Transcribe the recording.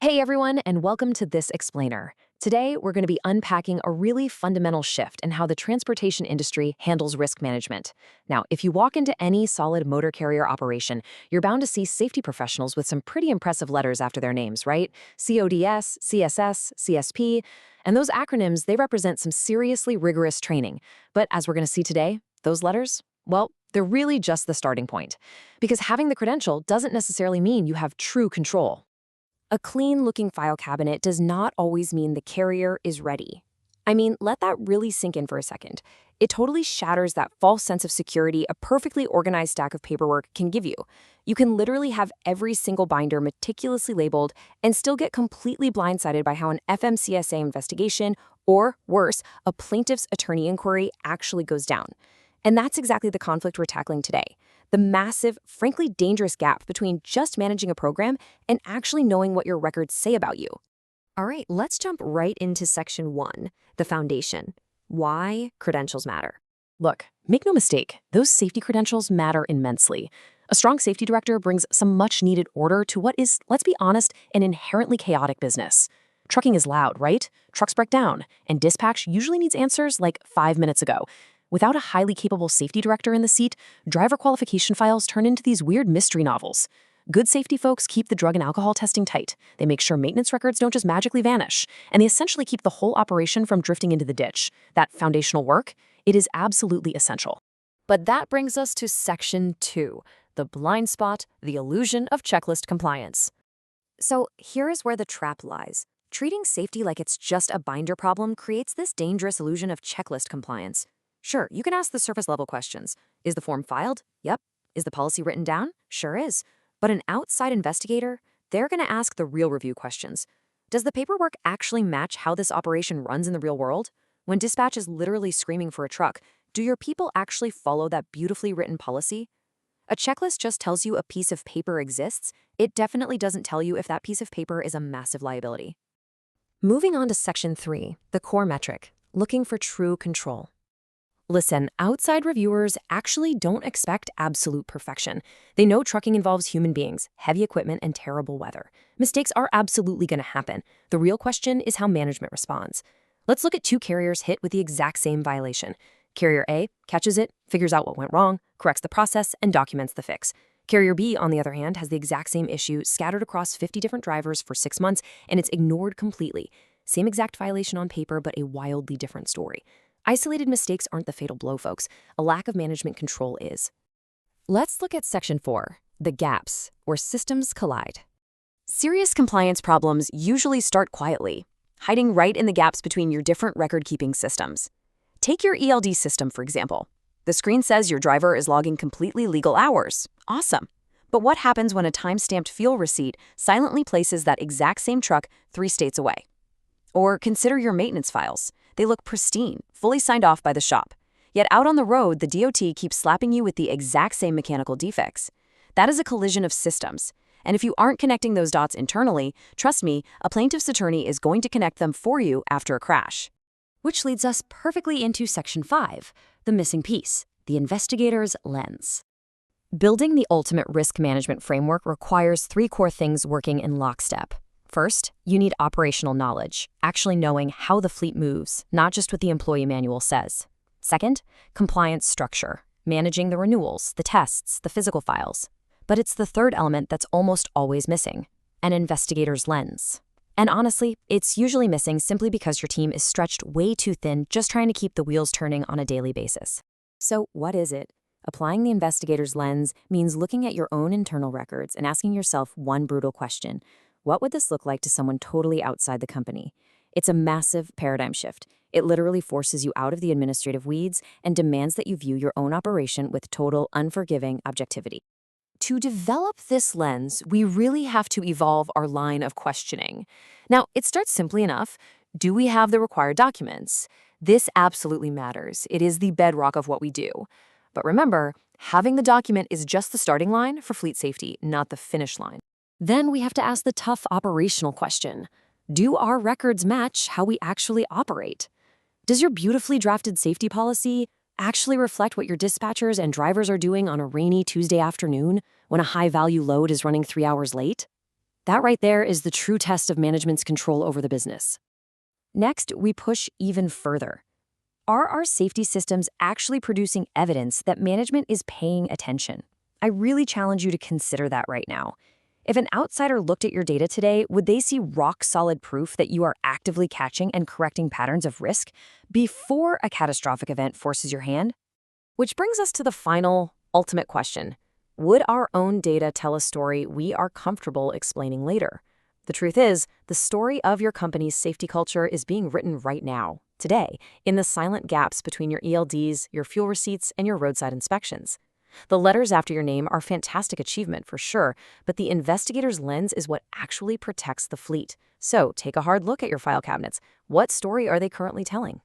Hey everyone, and welcome to This Explainer. Today, we're going to be unpacking a really fundamental shift in how the transportation industry handles risk management. Now, if you walk into any solid motor carrier operation, you're bound to see safety professionals with some pretty impressive letters after their names, right? CODS, CSS, CSP, and those acronyms, they represent some seriously rigorous training. But as we're going to see today, those letters, well, they're really just the starting point. Because having the credential doesn't necessarily mean you have true control. A clean-looking file cabinet does not always mean the carrier is ready. I mean, let that really sink in for a second. It totally shatters that false sense of security a perfectly organized stack of paperwork can give you. You can literally have every single binder meticulously labeled and still get completely blindsided by how an FMCSA investigation, or worse, a plaintiff's attorney inquiry actually goes down. And that's exactly the conflict we're tackling today. The massive, frankly dangerous gap between just managing a program and actually knowing what your records say about you. All right, let's jump right into Section 1, the foundation. Why credentials matter. Look, make no mistake, those safety credentials matter immensely. A strong safety director brings some much-needed order to what is, let's be honest, an inherently chaotic business. Trucking is loud, right? Trucks break down, and dispatch usually needs answers like 5 minutes ago. Without a highly capable safety director in the seat, driver qualification files turn into these weird mystery novels. Good safety folks keep the drug and alcohol testing tight. They make sure maintenance records don't just magically vanish, and they essentially keep the whole operation from drifting into the ditch. That foundational work, it is absolutely essential. But that brings us to Section 2, the blind spot, the illusion of checklist compliance. So here is where the trap lies. Treating safety like it's just a binder problem creates this dangerous illusion of checklist compliance. Sure, you can ask the surface-level questions. Is the form filed? Yep. Is the policy written down? Sure is. But an outside investigator, they're going to ask the real review questions. Does the paperwork actually match how this operation runs in the real world? When dispatch is literally screaming for a truck, do your people actually follow that beautifully written policy? A checklist just tells you a piece of paper exists. It definitely doesn't tell you if that piece of paper is a massive liability. Moving on to Section 3, the core metric, looking for true control. Listen, outside reviewers actually don't expect absolute perfection. They know trucking involves human beings, heavy equipment, and terrible weather. Mistakes are absolutely going to happen. The real question is how management responds. Let's look at two carriers hit with the exact same violation. Carrier A catches it, figures out what went wrong, corrects the process, and documents the fix. Carrier B, on the other hand, has the exact same issue scattered across 50 different drivers for 6 months, and it's ignored completely. Same exact violation on paper, but a wildly different story. Isolated mistakes aren't the fatal blow, folks. A lack of management control is. Let's look at Section 4, the gaps, where systems collide. Serious compliance problems usually start quietly, hiding right in the gaps between your different record-keeping systems. Take your ELD system, for example. The screen says your driver is logging completely legal hours. Awesome. But what happens when a time-stamped fuel receipt silently places that exact same truck 3 states away? Or consider your maintenance files. They look pristine, fully signed off by the shop. Yet out on the road, the DOT keeps slapping you with the exact same mechanical defects. That is a collision of systems. And if you aren't connecting those dots internally, trust me, a plaintiff's attorney is going to connect them for you after a crash. Which leads us perfectly into Section 5, the missing piece, the investigator's lens. Building the ultimate risk management framework requires 3 core things working in lockstep. First, you need operational knowledge, actually knowing how the fleet moves, not just what the employee manual says. Second, compliance structure, managing the renewals, the tests, the physical files. But it's the third element that's almost always missing, an investigator's lens. And honestly, it's usually missing simply because your team is stretched way too thin just trying to keep the wheels turning on a daily basis. So what is it? Applying the investigator's lens means looking at your own internal records and asking yourself one brutal question. What would this look like to someone totally outside the company? It's a massive paradigm shift. It literally forces you out of the administrative weeds and demands that you view your own operation with total, unforgiving objectivity. To develop this lens, we really have to evolve our line of questioning. Now, it starts simply enough. Do we have the required documents? This absolutely matters. It is the bedrock of what we do. But remember, having the document is just the starting line for fleet safety, not the finish line. Then we have to ask the tough operational question. Do our records match how we actually operate? Does your beautifully drafted safety policy actually reflect what your dispatchers and drivers are doing on a rainy Tuesday afternoon when a high-value load is running 3 hours late? That right there is the true test of management's control over the business. Next, we push even further. Are our safety systems actually producing evidence that management is paying attention? I really challenge you to consider that right now. If an outsider looked at your data today, would they see rock-solid proof that you are actively catching and correcting patterns of risk before a catastrophic event forces your hand? Which brings us to the final, ultimate question. Would our own data tell a story we are comfortable explaining later? The truth is, the story of your company's safety culture is being written right now, today, in the silent gaps between your ELDs, your fuel receipts, and your roadside inspections. The letters after your name are a fantastic achievement for sure, but the investigator's lens is what actually protects the fleet. So take a hard look at your file cabinets. What story are they currently telling?